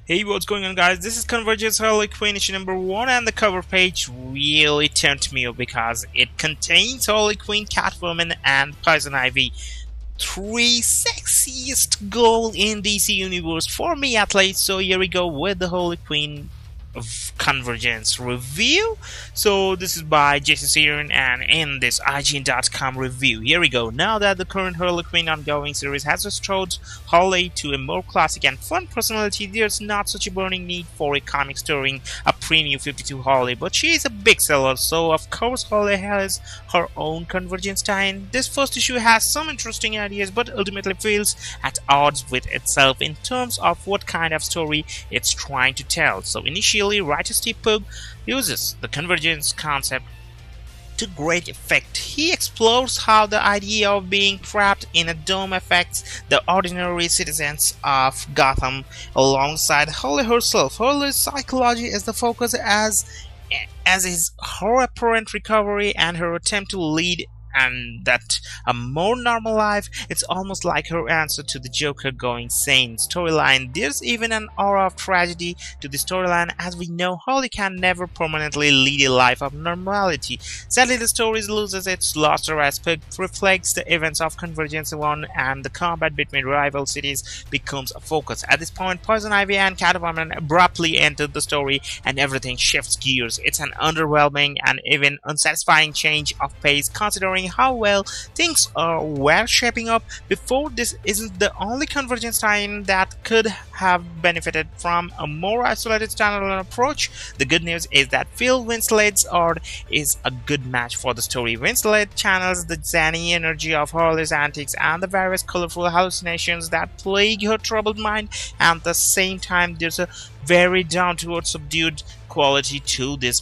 Hey, what's going on, guys? This is Convergence Harley Quinn issue number 1, and the cover page really turned me off because it contains Harley Quinn, Catwoman, and Poison Ivy. 3 sexiest girls in DC Universe for me at least. So here we go with the Harley Quinn of Convergence review. So this is by Jason Searon, and in this IGN.com review, here we go. Now that the current Harley Quinn ongoing series has restored Harley to a more classic and fun personality, there's not such a burning need for a comic starring a pre-new 52 Harley, but she is a big seller, so of course Harley has her own Convergence tie-in. This first issue has some interesting ideas, but ultimately feels at odds with itself in terms of what kind of story it's trying to tell. So initially, writer Steve Pugh uses the Convergence concept to great effect. He explores how the idea of being trapped in a dome affects the ordinary citizens of Gotham alongside Harley herself. Harley's psychology is the focus as is her apparent recovery and her attempt to lead and that a more normal life. It's almost like her answer to the Joker going sane storyline. There's even an aura of tragedy to the storyline, as we know Harley can never permanently lead a life of normality. Sadly, the story loses its luster as Pugh reflects the events of Convergence 1 and the combat between rival cities becomes a focus. At this point, Poison Ivy and Catwoman abruptly enter the story and everything shifts gears. It's an underwhelming and even unsatisfying change of pace considering how well things were shaping up before. This isn't the only Convergence tie-in that could have benefited from a more isolated standalone approach. The good news is that Phil Winslade's art is a good match for the story. Winslade channels the zany energy of Harley's antics and the various colorful hallucinations that plague her troubled mind, and at the same time there's a very down-to-earth subdued quality to these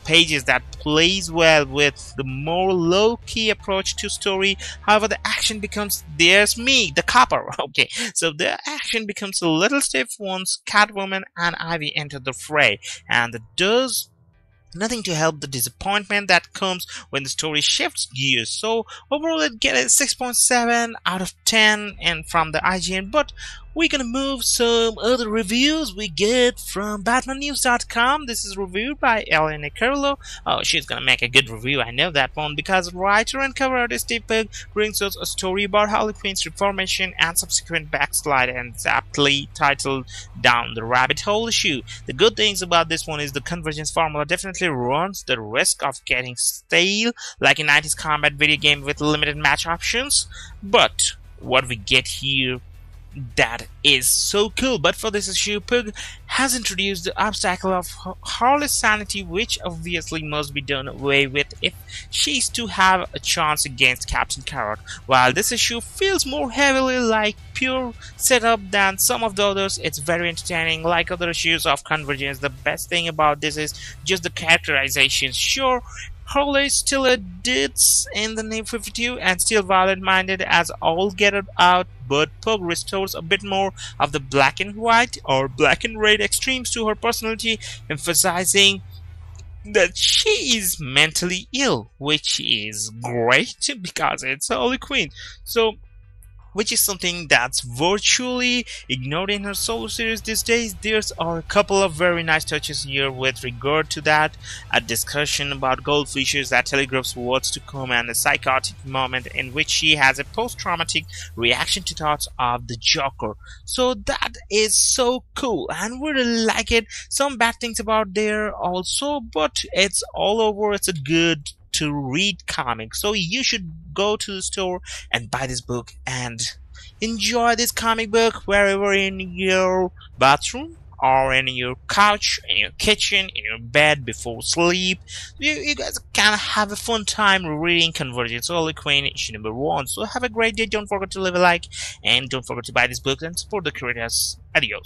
pages that plays well with the more low-key approach to story. However, the action becomes, there's me, the copper. Okay, so the action becomes a little stiff once Catwoman and Ivy enter the fray, and it does nothing to help the disappointment that comes when the story shifts gears. So overall, it gets a 6.7 out of 10 and from the IGN. But we're gonna move some other reviews we get from BatmanNews.com. This is reviewed by Elena Carrillo. Oh, she's gonna make a good review, I know that one, because writer and cover artist Steve Pugh brings us a story about Harley Quinn's reformation and subsequent backslide, and it's aptly titled Down the Rabbit Hole issue. The good things about this one is the Convergence formula definitely runs the risk of getting stale, like a 90s combat video game with limited match options, but what we get here, that is so cool. But for this issue, Pugh has introduced the obstacle of Harley's sanity, which obviously must be done away with if she's to have a chance against Captain Carrot. While this issue feels more heavily like pure setup than some of the others, it's very entertaining. Like other issues of Convergence, the best thing about this is just the characterization. Sure, Harley still a ditz in the name 52 and still violent-minded as all get out, but Pugh restores a bit more of the black and white or black and red extremes to her personality, emphasizing that she is mentally ill, which is great because it's Harley Quinn. So, which is something that's virtually ignored in her solo series these days. There's a couple of very nice touches here with regard to that. A discussion about goldfishes that telegraphs what's to come, and a psychotic moment in which she has a post-traumatic reaction to thoughts of the Joker. So that is so cool and we really like it. Some bad things about there also, but it's all over. It's a good to read comic, so you should go to the store and buy this book and enjoy this comic book wherever, in your bathroom or in your couch, in your kitchen, in your bed before sleep. You guys can have a fun time reading Convergence Harley Quinn issue number 1. So have a great day. Don't forget to leave a like and don't forget to buy this book and support the creators. Adios.